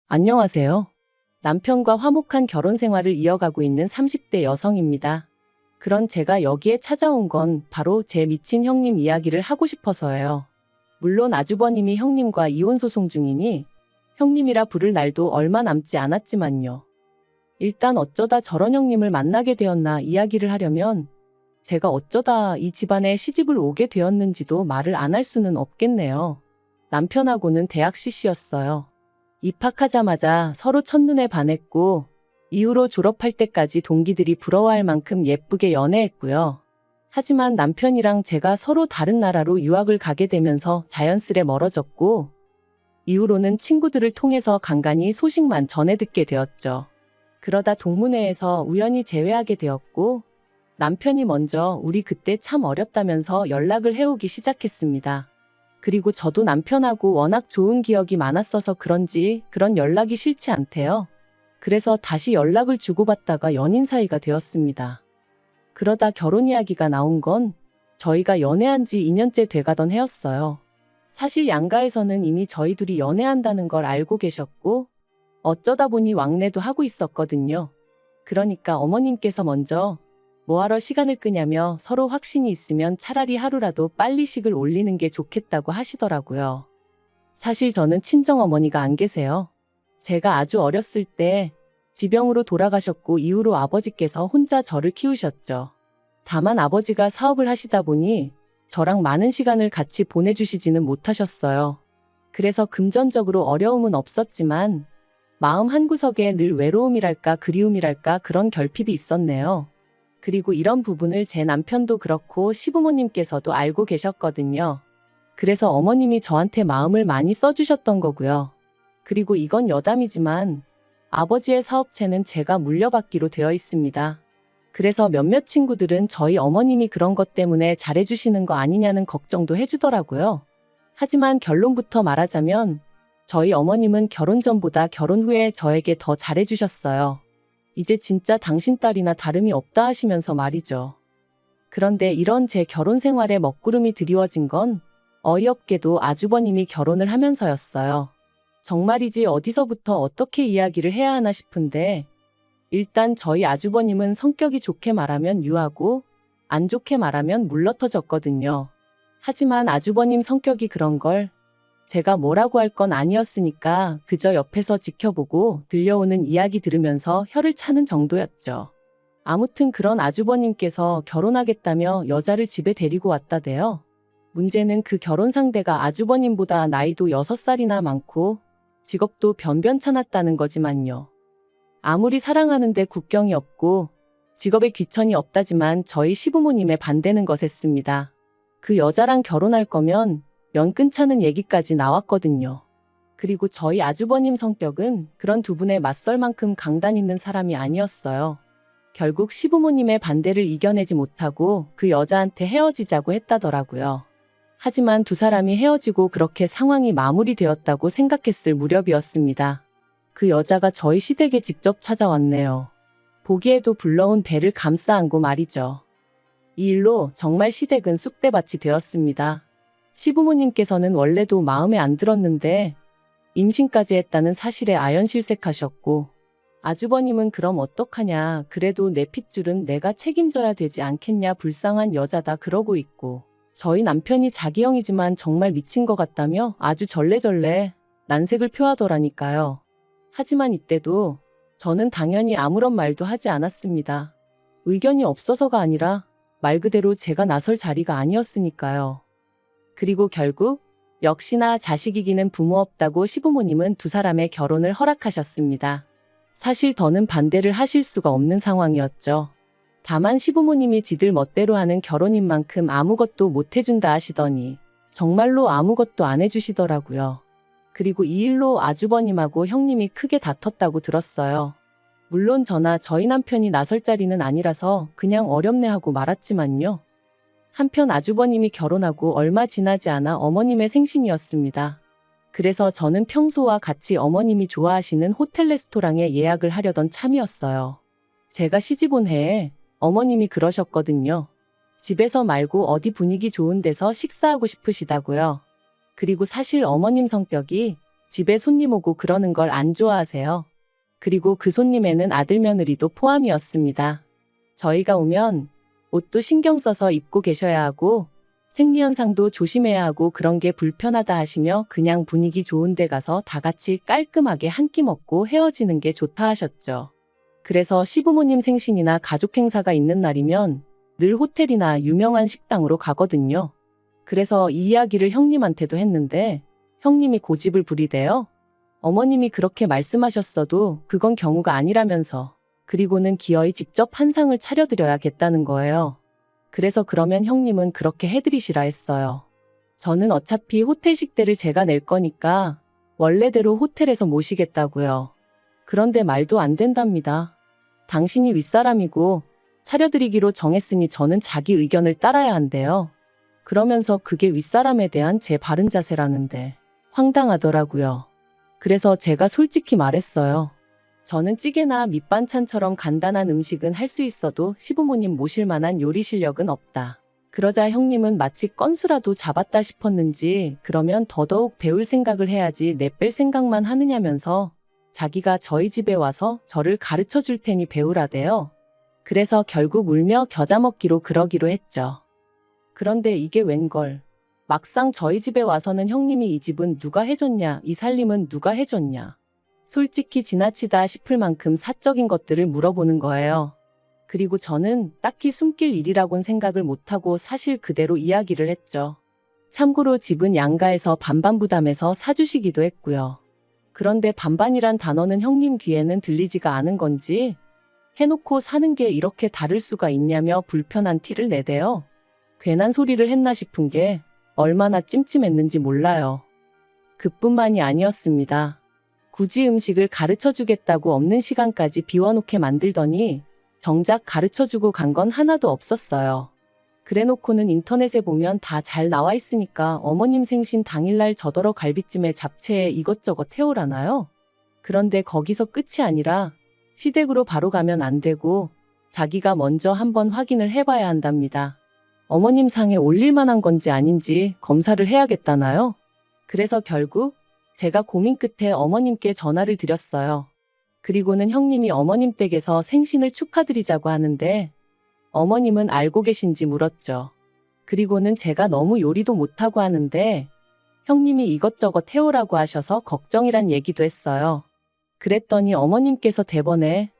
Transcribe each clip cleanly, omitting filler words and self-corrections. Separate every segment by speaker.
Speaker 1: 안녕하세요. 남편과 화목한 결혼 생활을 이어가고 있는 30대 여성입니다. 그런 제가 여기에 찾아온 건 바로 제 미친 형님 이야기를 하고 싶어서예요. 물론 아주버님이 형님과 이혼 소송 중이니 형님이라 부를 날도 얼마 남지 않았지만요. 일단 어쩌다 저런 형님을 만나게 되었나 이야기를 하려면 제가 어쩌다 이 집안에 시집을 오게 되었는지도 말을 안 할 수는 없겠네요. 남편하고는 대학 CC였어요. 입학하자마자 서로 첫눈에 반했고 이후로 졸업할 때까지 동기들이 부러워할 만큼 예쁘게 연애했고요. 하지만 남편이랑 제가 서로 다른 나라로 유학을 가게 되면서 자연스레 멀어졌고 이후로는 친구들을 통해서 간간히 소식만 전해 듣게 되었죠. 그러다 동문회에서 우연히 재회하게 되었고 남편이 먼저 우리 그때 참 어렸다면서 연락을 해오기 시작했습니다. 그리고 저도 남편하고 워낙 좋은 기억이 많았어서 그런지 그런 연락이 싫지 않대요. 그래서 다시 연락을 주고받다가 연인 사이가 되었습니다. 그러다 결혼 이야기가 나온 건 저희가 연애한 지 2년째 돼가던 해였어요. 사실 양가에서는 이미 저희 둘이 연애한다는 걸 알고 계셨고 어쩌다 보니 왕래도 하고 있었거든요. 그러니까 어머님께서 먼저 뭐하러 시간을 끄냐며 서로 확신이 있으면 차라리 하루라도 빨리 식을 올리는 게 좋겠다고 하시더라고요. 사실 저는 친정어머니가 안 계세요. 제가 아주 어렸을 때 지병으로 돌아가셨고 이후로 아버지께서 혼자 저를 키우셨죠. 다만 아버지가 사업을 하시다 보니 저랑 많은 시간을 같이 보내주시지는 못하셨어요. 그래서 금전적으로 어려움은 없었지만 마음 한구석에 늘 외로움이랄까 그리움이랄까 그런 결핍이 있었네요. 그리고 이런 부분을 제 남편도 그렇고 시부모님께서도 알고 계셨거든요. 그래서 어머님이 저한테 마음을 많이 써주셨던 거고요. 그리고 이건 여담이지만 아버지의 사업체는 제가 물려받기로 되어 있습니다. 그래서 몇몇 친구들은 저희 어머님이 그런 것 때문에 잘해주시는 거 아니냐는 걱정도 해주더라고요. 하지만 결론부터 말하자면 저희 어머님은 결혼 전보다 결혼 후에 저에게 더 잘해주셨어요. 이제 진짜 당신 딸이나 다름이 없다 하시면서 말이죠. 그런데 이런 제 결혼 생활에 먹구름이 드리워진 건 어이없게도 아주버님이 결혼을 하면서였어요. 정말이지 어디서부터 어떻게 이야기를 해야 하나 싶은데 일단 저희 아주버님은 성격이 좋게 말하면 유하고 안 좋게 말하면 물러터졌거든요. 하지만 아주버님 성격이 그런 걸 제가 뭐라고 할 건 아니었으니까 그저 옆에서 지켜보고 들려오는 이야기 들으면서 혀를 차는 정도였죠. 아무튼 그런 아주버님께서 결혼하겠다며 여자를 집에 데리고 왔다대요. 문제는 그 결혼 상대가 아주버님보다 나이도 6살이나 많고 직업도 변변찮았다는 거지만요. 아무리 사랑하는데 국경이 없고 직업에 귀천이 없다지만 저희 시부모님의 반대는 거셌습니다. 그 여자랑 결혼할 거면 연 끊자는 얘기까지 나왔거든요. 그리고 저희 아주버님 성격은 그런 두 분에 맞설 만큼 강단 있는 사람이 아니었어요. 결국 시부모님의 반대를 이겨내지 못하고 그 여자한테 헤어지자고 했다더라고요. 하지만 두 사람이 헤어지고 그렇게 상황이 마무리되었다고 생각했을 무렵이었습니다. 그 여자가 저희 시댁에 직접 찾아왔네요. 보기에도 불러온 배를 감싸 안고 말이죠. 이 일로 정말 시댁은 쑥대밭이 되었습니다. 시부모님께서는 원래도 마음에 안 들었는데 임신까지 했다는 사실에 아연실색하셨고 아주버님은 그럼 어떡하냐 그래도 내 핏줄은 내가 책임져야 되지 않겠냐 불쌍한 여자다 그러고 있고 저희 남편이 자기 형이지만 정말 미친 것 같다며 아주 절레절레 난색을 표하더라니까요. 하지만 이때도 저는 당연히 아무런 말도 하지 않았습니다. 의견이 없어서가 아니라 말 그대로 제가 나설 자리가 아니었으니까요. 그리고 결국 역시나 자식 이기는 부모 없다고 시부모님은 두 사람의 결혼을 허락하셨습니다. 사실 더는 반대를 하실 수가 없는 상황이었죠. 다만 시부모님이 지들 멋대로 하는 결혼인 만큼 아무것도 못 해준다 하시더니 정말로 아무것도 안 해주시더라고요. 그리고 이 일로 아주버님하고 형님이 크게 다퉜다고 들었어요. 물론 저나 저희 남편이 나설 자리는 아니라서 그냥 어렵네 하고 말았지만요. 한편 아주버님이 결혼하고 얼마 지나지 않아 어머님의 생신이었습니다. 그래서 저는 평소와 같이 어머님이 좋아하시는 호텔 레스토랑에 예약을 하려던 참이었어요. 제가 시집 온 해에 어머님이 그러셨거든요. 집에서 말고 어디 분위기 좋은 데서 식사하고 싶으시다고요. 그리고 사실 어머님 성격이 집에 손님 오고 그러는 걸 안 좋아하세요. 그리고 그 손님에는 아들 며느리도 포함이었습니다. 저희가 오면 옷도 신경 써서 입고 계셔야 하고 생리현상도 조심해야 하고 그런 게 불편하다 하시며 그냥 분위기 좋은 데 가서 다 같이 깔끔하게 한 끼 먹고 헤어지는 게 좋다 하셨죠. 그래서 시부모님 생신이나 가족 행사가 있는 날이면 늘 호텔이나 유명한 식당으로 가거든요. 그래서 이 이야기를 형님한테도 했는데 형님이 고집을 부리대요. 어머님이 그렇게 말씀하셨어도 그건 경우가 아니라면서 그리고는 기어이 직접 한상을 차려드려야겠다는 거예요. 그래서 그러면 형님은 그렇게 해드리시라 했어요. 저는 어차피 호텔 식대를 제가 낼 거니까 원래대로 호텔에서 모시겠다고요. 그런데 말도 안 된답니다. 당신이 윗사람이고 차려드리기로 정했으니 저는 자기 의견을 따라야 한대요. 그러면서 그게 윗사람에 대한 제 바른 자세라는데 황당하더라고요. 그래서 제가 솔직히 말했어요. 저는 찌개나 밑반찬처럼 간단한 음식은 할 수 있어도 시부모님 모실 만한 요리 실력은 없다. 그러자 형님은 마치 건수라도 잡았다 싶었는지 그러면 더더욱 배울 생각을 해야지 내뺄 생각만 하느냐면서 자기가 저희 집에 와서 저를 가르쳐 줄 테니 배우라대요. 그래서 결국 울며 겨자 먹기로 그러기로 했죠. 그런데 이게 웬걸. 막상 저희 집에 와서는 형님이 이 집은 누가 해줬냐, 이 살림은 누가 해줬냐. 솔직히 지나치다 싶을 만큼 사적인 것들을 물어보는 거예요. 그리고 저는 딱히 숨길 일이라곤 생각을 못하고 사실 그대로 이야기를 했죠. 참고로 집은 양가에서 반반 부담해서 사주시기도 했고요. 그런데 반반이란 단어는 형님 귀에는 들리지가 않은 건지 해놓고 사는 게 이렇게 다를 수가 있냐며 불편한 티를 내대요. 괜한 소리를 했나 싶은 게 얼마나 찜찜했는지 몰라요. 그뿐만이 아니었습니다. 굳이 음식을 가르쳐주겠다고 없는 시간까지 비워놓게 만들더니 정작 가르쳐주고 간 건 하나도 없었어요. 그래놓고는 인터넷에 보면 다 잘 나와 있으니까 어머님 생신 당일날 저더러 갈비찜에 잡채에 이것저것 해오라나요? 그런데 거기서 끝이 아니라 시댁으로 바로 가면 안 되고 자기가 먼저 한번 확인을 해봐야 한답니다. 어머님 상에 올릴 만한 건지 아닌지 검사를 해야겠다나요? 그래서 결국 제가 고민 끝에 어머님께 전화를 드렸어요. 그리고는 형님이 어머님 댁에서 생신을 축하드리자고 하는데 어머님은 알고 계신지 물었죠. 그리고는 제가 너무 요리도 못하고 하는데 형님이 이것저것 해오라고 하셔서 걱정이란 얘기도 했어요. 그랬더니 어머님께서 대번에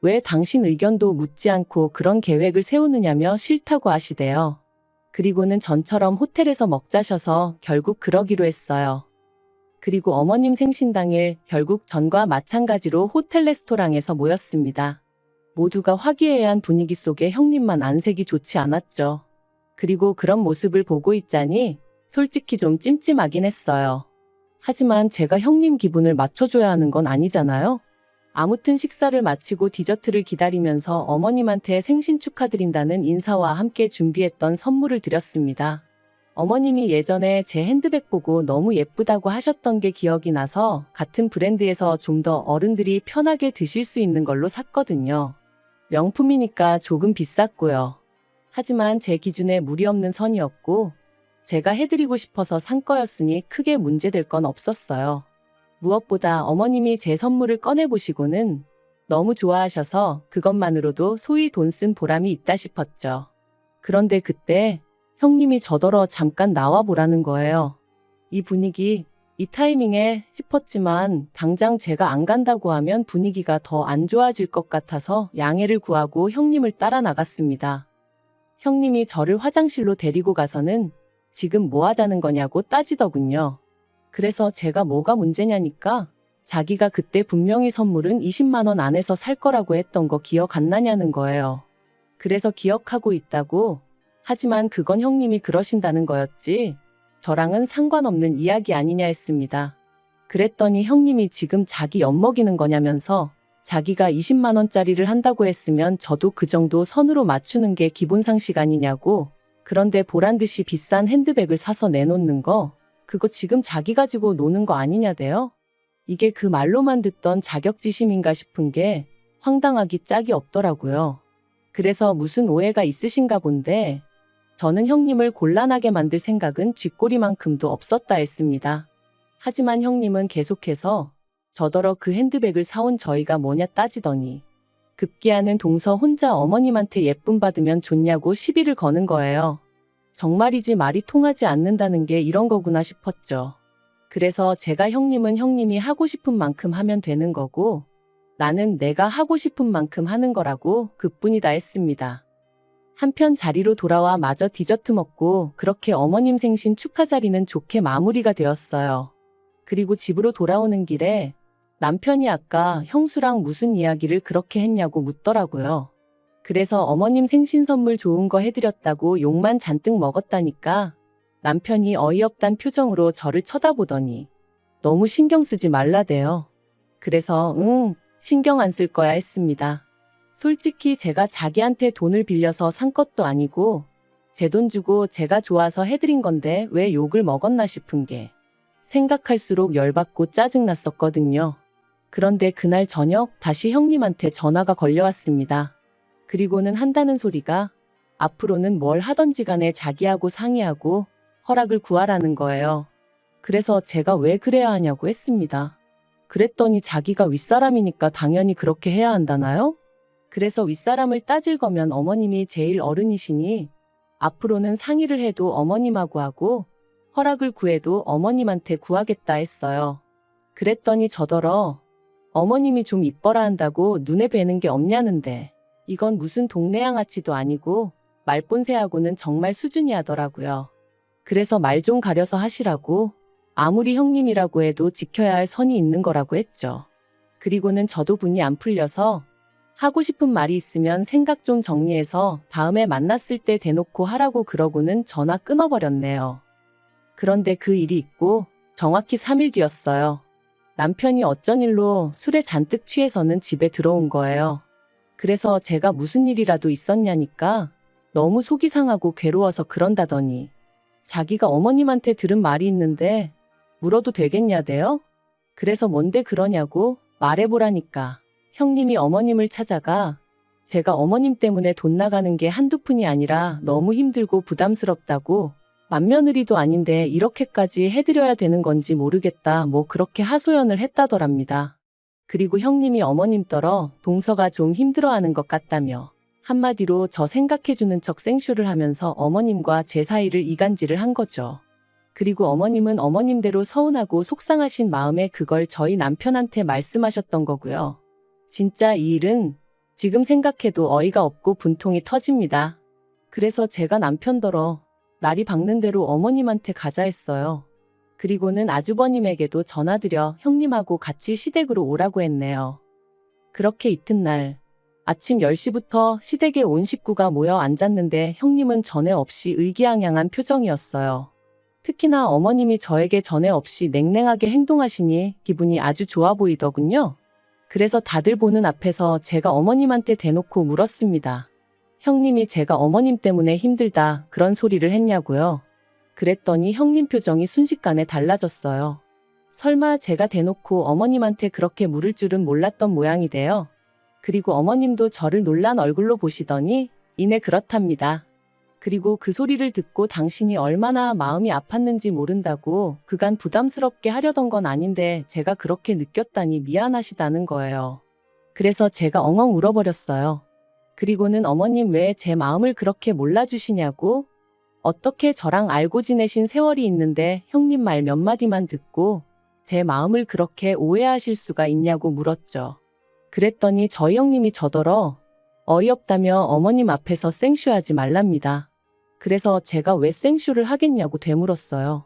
Speaker 1: 왜 당신 의견도 묻지 않고 그런 계획을 세우느냐며 싫다고 하시대요. 그리고는 전처럼 호텔에서 먹자셔서 결국 그러기로 했어요. 그리고 어머님 생신 당일 결국 전과 마찬가지로 호텔 레스토랑에서 모였습니다. 모두가 화기애애한 분위기 속에 형님만 안색이 좋지 않았죠. 그리고 그런 모습을 보고 있자니 솔직히 좀 찜찜하긴 했어요. 하지만 제가 형님 기분을 맞춰줘야 하는 건 아니잖아요. 아무튼 식사를 마치고 디저트를 기다리면서 어머님한테 생신 축하드린다는 인사와 함께 준비했던 선물을 드렸습니다. 어머님이 예전에 제 핸드백 보고 너무 예쁘다고 하셨던 게 기억이 나서 같은 브랜드에서 좀 더 어른들이 편하게 드실 수 있는 걸로 샀거든요. 명품이니까 조금 비쌌고요. 하지만 제 기준에 무리 없는 선이었고 제가 해드리고 싶어서 산 거였으니 크게 문제될 건 없었어요. 무엇보다 어머님이 제 선물을 꺼내보시고는 너무 좋아하셔서 그것만으로도 소위 돈 쓴 보람이 있다 싶었죠. 그런데 그때 형님이 저더러 잠깐 나와보라는 거예요. 이 분위기, 이 타이밍에 싶었지만 당장 제가 안 간다고 하면 분위기가 더 안 좋아질 것 같아서 양해를 구하고 형님을 따라 나갔습니다. 형님이 저를 화장실로 데리고 가서는 지금 뭐 하자는 거냐고 따지더군요. 그래서 제가 뭐가 문제냐니까 자기가 그때 분명히 선물은 20만 원 안에서 살 거라고 했던 거 기억 안 나냐는 거예요. 그래서 기억하고 있다고. 하지만 그건 형님이 그러신다는 거였지 저랑은 상관없는 이야기 아니냐 했습니다. 그랬더니 형님이 지금 자기 엿먹이는 거냐면서 자기가 20만 원짜리를 한다고 했으면 저도 그 정도 선으로 맞추는 게 기본 상식 아니냐고. 그런데 보란듯이 비싼 핸드백을 사서 내놓는 거 그거 지금 자기 가지고 노는 거 아니냐대요? 이게 그 말로만 듣던 자격지심인가 싶은 게 황당하기 짝이 없더라고요. 그래서 무슨 오해가 있으신가 본데 저는 형님을 곤란하게 만들 생각은 쥐꼬리만큼도 없었다 했습니다. 하지만 형님은 계속해서 저더러 그 핸드백을 사온 저희가 뭐냐 따지더니 급기야는 동서 혼자 어머님한테 예쁨 받으면 좋냐고 시비를 거는 거예요. 정말이지 말이 통하지 않는다는 게 이런 거구나 싶었죠. 그래서 제가 형님은 형님이 하고 싶은 만큼 하면 되는 거고 나는 내가 하고 싶은 만큼 하는 거라고 그뿐이다 했습니다. 한편 자리로 돌아와 마저 디저트 먹고 그렇게 어머님 생신 축하 자리는 좋게 마무리가 되었어요. 그리고 집으로 돌아오는 길에 남편이 아까 형수랑 무슨 이야기를 그렇게 했냐고 묻더라고요. 그래서 어머님 생신 선물 좋은 거 해드렸다고 욕만 잔뜩 먹었다니까 남편이 어이없단 표정으로 저를 쳐다보더니 너무 신경 쓰지 말라대요. 그래서 신경 안 쓸 거야 했습니다. 솔직히 제가 자기한테 돈을 빌려서 산 것도 아니고 제 돈 주고 제가 좋아서 해드린 건데 왜 욕을 먹었나 싶은 게 생각할수록 열받고 짜증났었거든요. 그런데 그날 저녁 다시 형님한테 전화가 걸려왔습니다. 그리고는 한다는 소리가 앞으로는 뭘 하던지 간에 자기하고 상의하고 허락을 구하라는 거예요. 그래서 제가 왜 그래야 하냐고 했습니다. 그랬더니 자기가 윗사람이니까 당연히 그렇게 해야 한다나요? 그래서 윗사람을 따질 거면 어머님이 제일 어른이시니 앞으로는 상의를 해도 어머님하고 하고 허락을 구해도 어머님한테 구하겠다 했어요. 그랬더니 저더러 어머님이 좀 이뻐라 한다고 눈에 뵈는 게 없냐는데 이건 무슨 동네 양아치도 아니고 말본새하고는 정말 수준이 하더라고요. 그래서 말 좀 가려서 하시라고 아무리 형님이라고 해도 지켜야 할 선이 있는 거라고 했죠. 그리고는 저도 분이 안 풀려서 하고 싶은 말이 있으면 생각 좀 정리해서 다음에 만났을 때 대놓고 하라고 그러고는 전화 끊어버렸네요. 그런데 그 일이 있고 정확히 3일 뒤였어요. 남편이 어쩐 일로 술에 잔뜩 취해서는 집에 들어온 거예요. 그래서 제가 무슨 일이라도 있었냐니까 너무 속이 상하고 괴로워서 그런다더니 자기가 어머님한테 들은 말이 있는데 물어도 되겠냐대요? 그래서 뭔데 그러냐고 말해보라니까 형님이 어머님을 찾아가 제가 어머님 때문에 돈 나가는 게 한두 푼이 아니라 너무 힘들고 부담스럽다고 맏며느리도 아닌데 이렇게까지 해드려야 되는 건지 모르겠다 뭐 그렇게 하소연을 했다더랍니다. 그리고 형님이 어머님 떨어 동서가 좀 힘들어하는 것 같다며 한마디로 저 생각해주는 척 생쇼를 하면서 어머님과 제 사이를 이간질을 한 거죠. 그리고 어머님은 어머님대로 서운하고 속상하신 마음에 그걸 저희 남편한테 말씀하셨던 거고요. 진짜 이 일은 지금 생각해도 어이가 없고 분통이 터집니다. 그래서 제가 남편더러 날이 밝는 대로 어머님한테 가자 했어요. 그리고는 아주버님에게도 전화드려 형님하고 같이 시댁으로 오라고 했네요. 그렇게 이튿날 아침 10시부터 시댁에 온 식구가 모여 앉았는데 형님은 전에 없이 의기양양한 표정이었어요. 특히나 어머님이 저에게 전에 없이 냉랭하게 행동하시니 기분이 아주 좋아 보이더군요. 그래서 다들 보는 앞에서 제가 어머님한테 대놓고 물었습니다. 형님이 제가 어머님 때문에 힘들다 그런 소리를 했냐고요. 그랬더니 형님 표정이 순식간에 달라졌어요. 설마 제가 대놓고 어머님한테 그렇게 물을 줄은 몰랐던 모양이대요. 그리고 어머님도 저를 놀란 얼굴로 보시더니 이내 그렇답니다. 그리고 그 소리를 듣고 당신이 얼마나 마음이 아팠는지 모른다고 그간 부담스럽게 하려던 건 아닌데 제가 그렇게 느꼈다니 미안하시다는 거예요. 그래서 제가 엉엉 울어버렸어요. 그리고는 어머님 왜 제 마음을 그렇게 몰라주시냐고 어떻게 저랑 알고 지내신 세월이 있는데 형님 말 몇 마디만 듣고 제 마음을 그렇게 오해하실 수가 있냐고 물었죠. 그랬더니 저희 형님이 저더러 어이없다며 어머님 앞에서 생쇼하지 말랍니다. 그래서 제가 왜 생쇼를 하겠냐고 되물었어요.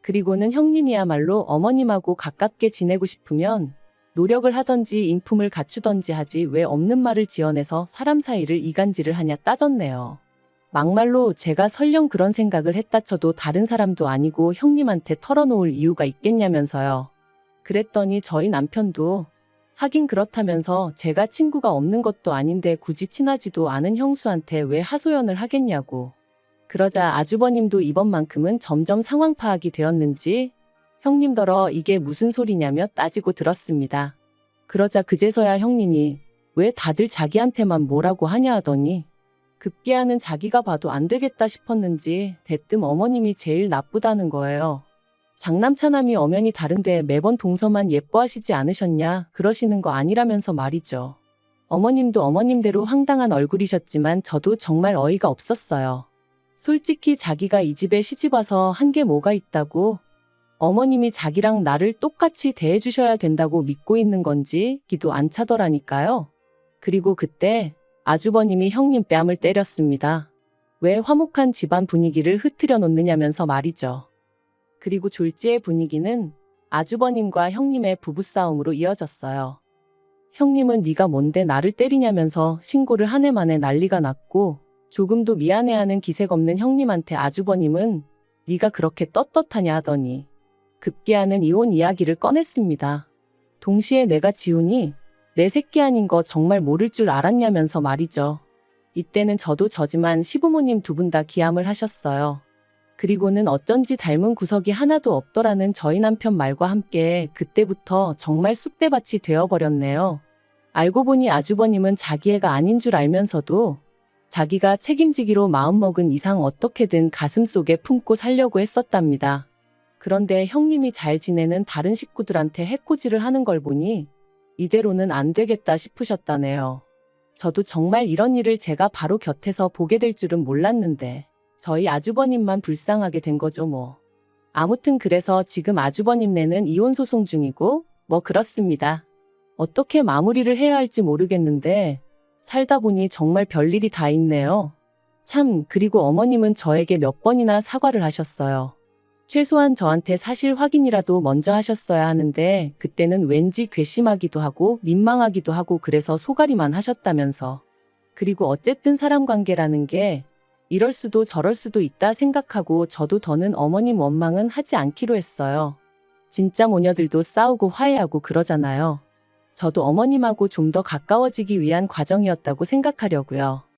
Speaker 1: 그리고는 형님이야말로 어머님하고 가깝게 지내고 싶으면 노력을 하던지 인품을 갖추던지 하지 왜 없는 말을 지어내서 사람 사이를 이간질을 하냐 따졌네요. 막말로 제가 설령 그런 생각을 했다 쳐도 다른 사람도 아니고 형님한테 털어놓을 이유가 있겠냐면서요. 그랬더니 저희 남편도 하긴 그렇다면서 제가 친구가 없는 것도 아닌데 굳이 친하지도 않은 형수한테 왜 하소연을 하겠냐고. 그러자 아주버님도 이번만큼은 점점 상황 파악이 되었는지 형님더러 이게 무슨 소리냐며 따지고 들었습니다. 그러자 그제서야 형님이 왜 다들 자기한테만 뭐라고 하냐 하더니 급기야는 자기가 봐도 안 되겠다 싶었는지 대뜸 어머님이 제일 나쁘다는 거예요. 장남차남이 엄연히 다른데 매번 동서만 예뻐하시지 않으셨냐 그러시는 거 아니라면서 말이죠. 어머님도 어머님대로 황당한 얼굴이셨지만 저도 정말 어이가 없었어요. 솔직히 자기가 이 집에 시집와서 한 게 뭐가 있다고 어머님이 자기랑 나를 똑같이 대해주셔야 된다고 믿고 있는 건지 기도 안 차더라니까요. 그리고 그때 아주버님이 형님 뺨을 때렸습니다. 왜 화목한 집안 분위기를 흐트려 놓느냐면서 말이죠. 그리고 졸지의 분위기는 아주버님과 형님의 부부싸움으로 이어졌어요. 형님은 네가 뭔데 나를 때리냐면서 신고를 한 해 만에 난리가 났고 조금도 미안해하는 기색 없는 형님한테 아주버님은 네가 그렇게 떳떳하냐 하더니 급기야는 이혼 이야기를 꺼냈습니다. 동시에 내가 지훈이 내 새끼 아닌 거 정말 모를 줄 알았냐면서 말이죠. 이때는 저도 저지만 시부모님 두 분 다 기함을 하셨어요. 그리고는 어쩐지 닮은 구석이 하나도 없더라는 저희 남편 말과 함께 그때부터 정말 쑥대밭이 되어버렸네요. 알고 보니 아주버님은 자기 애가 아닌 줄 알면서도 자기가 책임지기로 마음먹은 이상 어떻게든 가슴속에 품고 살려고 했었답니다. 그런데 형님이 잘 지내는 다른 식구들한테 해코지를 하는 걸 보니 이대로는 안 되겠다 싶으셨다네요. 저도 정말 이런 일을 제가 바로 곁에서 보게 될 줄은 몰랐는데 저희 아주버님만 불쌍하게 된 거죠 뭐. 아무튼 그래서 지금 아주버님네는 이혼 소송 중이고 뭐 그렇습니다. 어떻게 마무리를 해야 할지 모르겠는데 살다 보니 정말 별일이 다 있네요. 참, 그리고 어머님은 저에게 몇 번이나 사과를 하셨어요. 최소한 저한테 사실 확인이라도 먼저 하셨어야 하는데 그때는 왠지 괘씸하기도 하고 민망하기도 하고 그래서 소가리만 하셨다면서. 그리고 어쨌든 사람 관계라는 게 이럴 수도 저럴 수도 있다 생각하고 저도 더는 어머님 원망은 하지 않기로 했어요. 진짜 모녀들도 싸우고 화해하고 그러잖아요. 저도 어머님하고 좀 더 가까워지기 위한 과정이었다고 생각하려고요.